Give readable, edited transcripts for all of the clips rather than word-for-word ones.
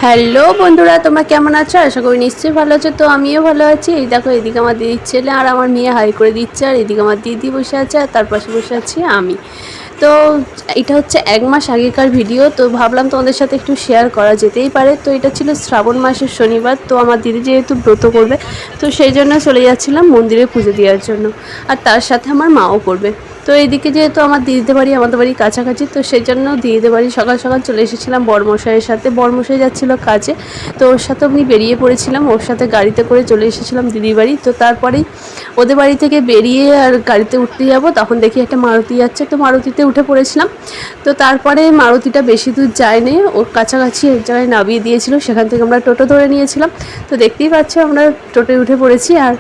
Hello বন্ধুরা, তোমরা কেমন আছো? আশা করি নিশ্চয়ই ভালো আছো। তো আমিও ভালো আছি। এই দেখো, এদিকে আমার দিদির ছেলে আর আমার মেয়ে হাই করে দিচ্ছে, আর এদিকে আমার দিদি বসে আছে, আর তার পাশে বসে আছি আমি। তো এটা হচ্ছে 1 মাস আগেকার ভিডিও। তো ভাবলাম তোমাদের সাথে একটু শেয়ার করা যেতেই পারে। তো এটা ছিল শ্রাবণ মাসের শনিবার। তো আমার দিদি যেহেতু ব্রত করবে, তো সেই জন্য চলে যাচ্ছিলাম মন্দিরে পুজো দেওয়ার জন্য, আর তার সাথে আমার মাও করবে। তো এইদিকে যেহেতু আমার দিদিদের বাড়ি আমাদের বাড়ি কাছাকাছি, তো সেই জন্য দিদিদের বাড়ি সকাল সকাল চলে এসেছিলাম বরমশাইয়ের সাথে। বরমশাই যাচ্ছিল কাজে, তো ওর সাথে আমি বেরিয়ে পড়েছিলাম, ওর সাথে গাড়িতে করে চলে এসেছিলাম দিদির বাড়ি। তো তারপরেই ওদের বাড়ি থেকে বেরিয়ে আর গাড়িতে উঠতে যাব, তখন দেখি একটা মারুতি যাচ্ছে, তো মারুতিতে উঠে পড়েছিলাম। তো তারপরে মারুতিটা বেশি দূর যায়নি, ওর কাছাকাছি এক জায়গায় নামিয়ে দিয়েছিল, সেখান থেকে আমরা টোটো ধরে নিয়েছিলাম। তো দেখতেই পাচ্ছ আমরা টোটোয় উঠে পড়েছি, আর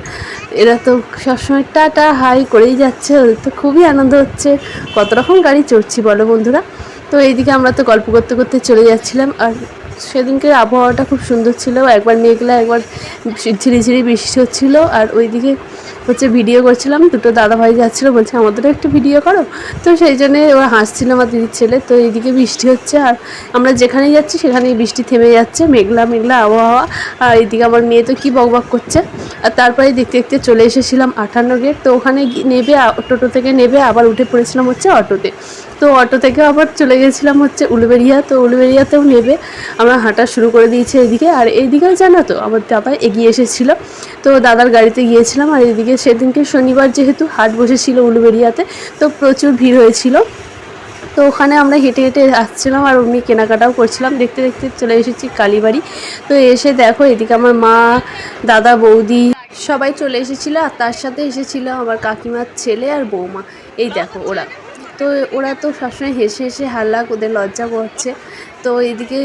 এরা তো সবসময় টাটা হাই করেই যাচ্ছে, ওদের তো খুবই আনন্দ হচ্ছে। কত রকম গাড়ি চড়ছি বলো বন্ধুরা। তো এইদিকে আমরা তো গল্প করতে করতে চলে যাচ্ছিলাম, আর সেদিনকে আবহাওয়াটা খুব সুন্দর ছিল, একবার মেঘলা একবার ঝিরিঝিরি বৃষ্টি হচ্ছিলো। আর ওইদিকে হচ্ছে ভিডিও করছিলাম, দুটো দাদাভাই যাচ্ছিলো, বলছে আমাদেরও একটু ভিডিও করো। তো সেই জন্যে ওরা হাসছিল আমার দিদির ছেলে। তো এইদিকে বৃষ্টি হচ্ছে, আর আমরা যেখানেই যাচ্ছি সেখানেই বৃষ্টি থেমে যাচ্ছে, মেঘলা মেঘলা আবহাওয়া। আর এইদিকে আমার মেয়ে তো কী বকবক করছে। আর তারপরে দেখতে দেখতে চলে এসেছিলাম 58 গেট। তো ওখানে নেবে, টোটো থেকে নেবে আবার উঠে পড়েছিলাম হচ্ছে অটোতে। তো অটো থেকে আবার চলে গেছিলাম হচ্ছে উলুবেড়িয়া। তো উলুবেড়িয়াতেও নেবে আমরা হাঁটা শুরু করে দিয়েছি এইদিকে। আর এইদিকেও জানো তো আমার দাদা এগিয়ে এসেছিলো, তো দাদার গাড়িতে গিয়েছিলাম। আর এইদিকে সেদিনকে শনিবার যেহেতু হাট বসেছিল উলুবেড়িয়াতে, তো প্রচুর ভিড় হয়েছিল। তো ওখানে আমরা হেঁটে হেঁটে আসছিলাম, আর অমনি কেনাকাটাও করছিলাম। দেখতে দেখতে চলে এসেছি কালীবাড়ি। তো এসে দেখো এদিকে আমার মা, দাদা, বৌদি সবাই চলে এসেছিলো, আর তার সাথে এসেছিলো আমার কাকিমার ছেলে আর বৌমা। এই দেখো ওরা, তো ওরা তো সবসময় হেসে হেসে হাল্লা, ওদের লজ্জা করছে। তো এদিকে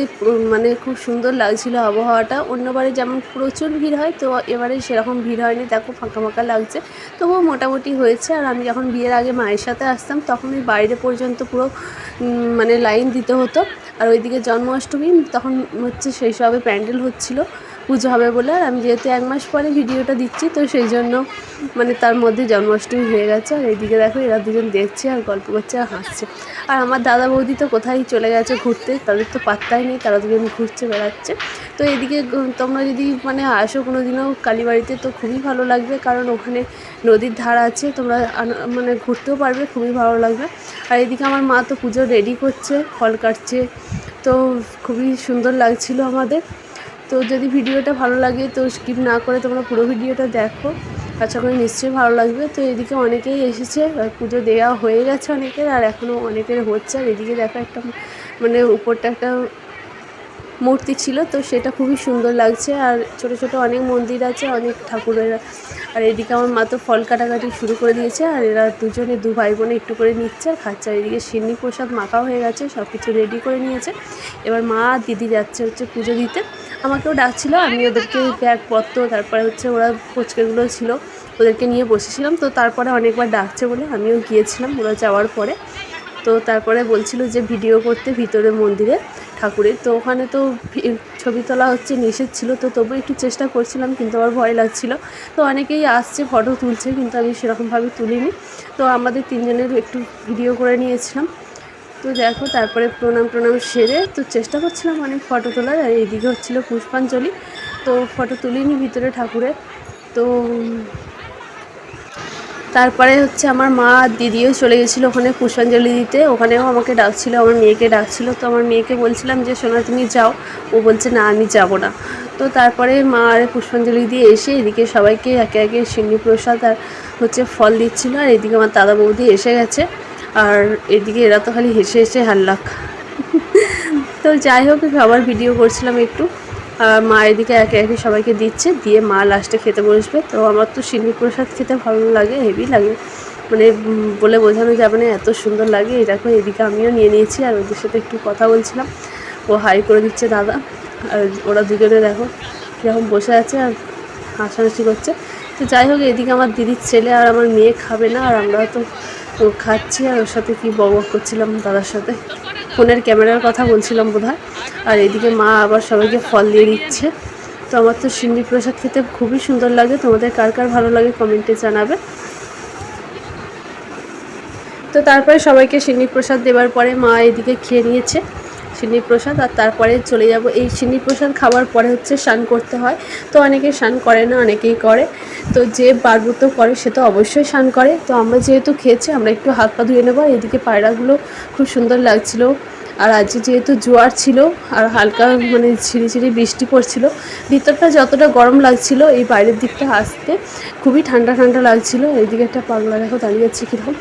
মানে খুব সুন্দর লাগছিল আবহাওয়াটা। অন্যবারে যেমন প্রচুর ভিড় হয়, তো এবারে সেরকম ভিড় হয়নি, দেখো ফাঁকা ফাঁকা লাগছে, তবুও মোটামুটি হয়েছে। আর আমি যখন বিয়ের আগে মায়ের সাথে আসতাম, তখন ওই বাইরে পর্যন্ত পুরো মানে লাইন দিতে হতো। আর ওইদিকে জন্মাষ্টমী তখন হচ্ছে সেই সবে প্যান্ডেল হচ্ছিলো, পুজো হবে বলে। আর আমি যেহেতু 1 মাস পরে ভিডিওটা দিচ্ছি, তো সেই জন্য মানে তার মধ্যে জন্মাষ্টমী হয়ে গেছে। আর এইদিকে দেখো এরা দুজন দেখছে আর গল্প করছে আর হাসছে। আর আমার দাদা বৌদি তো কোথায় চলে গেছে ঘুরতে, তাদের তো পাত্তাই নেই, তারা দুজন ঘুরছে বেড়াচ্ছে। তো এদিকে তোমরা যদি মানে আসো কোনো দিনও কালীবাড়িতে, তো খুবই ভালো লাগবে, কারণ ওখানে নদীর ধার আছে, তোমরা মানে ঘুরতেও পারবে, খুবই ভালো লাগবে। আর এদিকে আমার মা তো পুজো রেডি করছে, ফল কাটছে, তো খুবই সুন্দর লাগছিল আমাদের। তো যদি ভিডিওটা ভালো লাগে তো স্কিপ না করে তোমরা পুরো ভিডিওটা দেখো, আশা করি নিশ্চয়ই ভালো লাগবে। তো এদিকে অনেকেই এসেছে, পুজো দেওয়া হয়ে গেছে অনেকের, আর এখনও অনেকের হচ্ছে। আর এদিকে দেখো একটা মানে উপরটা একটা মূর্তি ছিল, তো সেটা খুবই সুন্দর লাগছে। আর ছোট ছোট অনেক মন্দির আছে, অনেক ঠাকুরের। আর এদিকে আমার মা তো ফল কাটাকাটি শুরু করে দিয়েছে, আর এরা দুজনে দু ভাই বোনে একটু করে নিচ্ছে আর খাচ্ছে। আর এদিকে সিন্নি প্রসাদ মাখাও হয়ে গেছে, সব কিছু রেডি করে নিয়েছে। এবার মা আর দিদি যাচ্ছে হচ্ছে পুজো দিতে। আমাকেও ডাকছিল, আমি ওদেরকে ব্যাগপত্র, তারপরে হচ্ছে ওরা ফুচকাগুলো ছিল, ওদেরকে নিয়ে বসেছিলাম। তো তারপরে অনেকবার ডাকছে বলে আমিও গিয়েছিলাম ওরা যাওয়ার পরে। তো তারপরে বলছিল যে ভিডিও করতে ভিতরে মন্দিরে ঠাকুরের, তো ওখানে তো ছবি তোলা হচ্ছে নিষেধ ছিল, তো তবু একটু চেষ্টা করছিলাম, কিন্তু আমার ভয় লাগছিল। তো অনেকেই আসছে ফটো তুলছে, কিন্তু আমি সেরকমভাবে তুলিনি। তো আমাদের তিনজনের একটু ভিডিও করে নিয়েছিলাম। তো দেখো তারপরে প্রণাম সেরে তো চেষ্টা করছিলাম অনেক ফটো তোলার। আর এইদিকে হচ্ছিলো পুষ্পাঞ্জলি, তো ফটো তুলিনি ভিতরে ঠাকুরের। তো তারপরে হচ্ছে আমার মা আর দিদিও চলে গেছিলো ওখানে পুষ্পাঞ্জলি দিতে, ওখানেও আমাকে ডাকছিলো, আমার মেয়েকে ডাকছিলো। তো আমার মেয়েকে বলছিলাম যে সোনা তুমি যাও, ও বলছে না আমি যাব না। তো তারপরে মা আর পুষ্পাঞ্জলি দিয়ে এসে এদিকে সবাইকে একে একে সিন্নি প্রসাদ আর হচ্ছে ফল দিচ্ছিলো। আর এদিকে আমার দাদা বৌদি এসে গেছে, আর এদিকে এরা তো খালি হেসে হেসে হাল্লাক। তো যাই হোক সবার ভিডিও করছিলাম একটু, আর মা এদিকে একে একে সবাইকে দিচ্ছে, দিয়ে মা লাস্টে খেতে বসবে। তো আমার তো সিন্নি প্রসাদ খেতে ভালো লাগে, হেভি লাগে, মানে বলে বোঝানো যাবে না, এত সুন্দর লাগে। এই দেখো এদিকে আমিও নিয়ে নিয়েছি, আর ওদের সাথে একটু কথা বলছিলাম, ও হাই করে দিচ্ছে দাদা। আর ওরা দুজনে দেখো কীরকম বসে আছে আর হাসাহাসি করছে। তো যাই হোক এদিকে আমার দিদির ছেলে আর আমার মেয়ে খাবে না, আর আমরা তো খাচ্ছি, আর ওর সাথে কি বক করছিলাম দাদার সাথে, ফোনের ক্যামেরার কথা বলছিলাম বোধহয়। আর এদিকে মা আবার সবাইকে ফল দিয়ে দিচ্ছে। তো আমার তো সিন্নি প্রসাদ খেতে খুবই সুন্দর লাগে, তোমাদের কার কার ভালো লাগে কমেন্টে জানাবে। তো তারপরে সবাইকে সিন্নি প্রসাদ দেওয়ার পরে মা এদিকে খেয়ে নিয়েছে, সিন্নি প্রসাদ, আর তারপরে চলে যাব। এই সিন্নি প্রসাদ খাওয়ার পরে হচ্ছে স্নান করতে হয়, তো অনেকেই স্নান করে না, অনেকেই করে। তো যে বারব্রত করে সে তো অবশ্যই স্নান করে। তো আমরা যেহেতু খেয়েছি আমরা একটু হাত পা ধুয়ে নেবো। এদিকে পায়রাগুলো খুব সুন্দর লাগছিল। আর আজকে যেহেতু জোয়ার ছিল আর হালকা মানে ঝিরিঝিরি বৃষ্টি পড়ছিল, ভিতরটা যতটা গরম লাগছিল এই বাইরের দিকটা আসতে খুবই ঠান্ডা ঠান্ডা লাগছিল। এইদিকে একটা পাগলা দেখো দাঁড়িয়ে আছে কীরকম।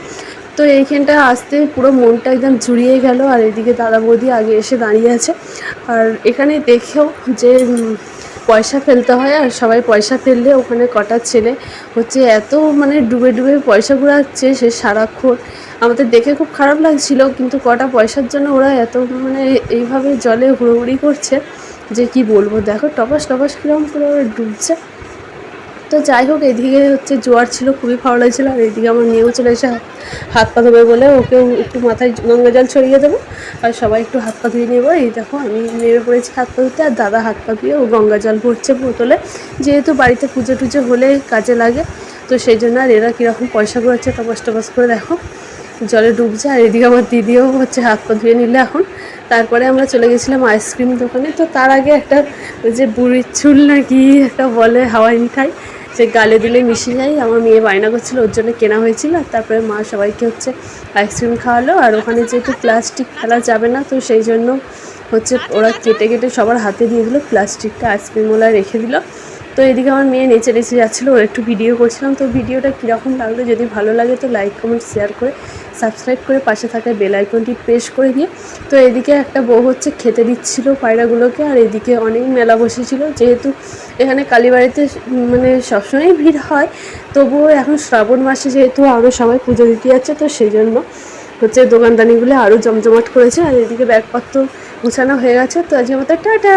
তো এইখানটা আসতে পুরো মনটা একদম জুড়িয়ে গেল। আর এদিকে দাদা বৌদি আগে এসে দাঁড়িয়ে আছে। আর এখানে দেখেও যে পয়সা ফেলতে হয়, আর সবাই পয়সা ফেললে ওখানে কটা ছেলে হচ্ছে এত মানে ডুবে ডুবে পয়সা ঘুরাচ্ছে সে সারাক্ষণ। আমাদের দেখে খুব খারাপ লাগছিল, কিন্তু কটা পয়সার জন্য ওরা এত মানে এইভাবে জলে হুড়োহুড়ি করছে যে কি বলবো। দেখো টপাস টপাস কীরকম করে ওরা ডুবছে। তো যাই হোক, এদিকে হচ্ছে জোয়ার ছিল, খুবই ভালো লাগছিলো। আর এদিকে আমার মেয়েও চলে এসে হাত পা ধোবে বলে ওকেও একটু মাথায় গঙ্গা জল ছড়িয়ে দেবো, আর সবাই একটু হাত পা ধুয়ে নেবো। এই দেখো আমি নেমে পড়েছি হাত পা ধুতে, আর দাদা হাত পা ধুয়ে ও গঙ্গা জল ভরছে বোতলে, যেহেতু বাড়িতে পুজো টুজো হলে কাজে লাগে। তো সেই জন্য আর এরা কীরকম পয়সা ঘুরাচ্ছে টপাস টপাস করে দেখো জলে ডুবছে। আর এদিকে আমার দিদিও হচ্ছে হাত পা ধুয়ে নিলে এখন। তারপরে আমরা চলে গেছিলাম আইসক্রিম দোকানে। তো তার আগে একটা ওই যে বুড়ির চুল নাকি একটা বলে হাওয়াই মিঠাই, যে গালে দিলে মিশে যায়, আমার মেয়ে বায়না করছিল ওর জন্য কেনা হয়েছিল। আর তারপরে মা সবাইকে হচ্ছে আইসক্রিম খাওয়ালো। আর ওখানে যেহেতু প্লাস্টিক ফেলা যাবে না, তো সেই জন্য হচ্ছে ওরা কেটে কেটে সবার হাতে দিয়ে দিল প্লাস্টিকটা, আইসক্রিমওয়ালা রেখে দিল। তো এদিকে আমার মেয়ে নেচে নেচে যাচ্ছিলো, ওর একটু ভিডিও করছিলাম। তো ভিডিওটা কীরকম লাগলো, যদি ভালো লাগে তো লাইক কমেন্ট শেয়ার করে সাবস্ক্রাইব করে পাশে থাকা বেল আইকনটি প্রেস করে দিয়ে। তো এদিকে একটা বউ হচ্ছে খেতে দিচ্ছিলো পায়রাগুলোকে। আর এদিকে অনেক মেলা বসেছিল, যেহেতু এখানে কালীবাড়িতে মানে সবসময় ভিড় হয়, তবুও এখন শ্রাবণ মাসে যেহেতু আরও সবাই পুজো দিতে যাচ্ছে, তো সেই জন্য হচ্ছে দোকানদানিগুলো আরও জমজমাট করেছে। আর এদিকে ব্যাগপত্র গুছানো হয়ে গেছে। তো আজকে মতো টাটা।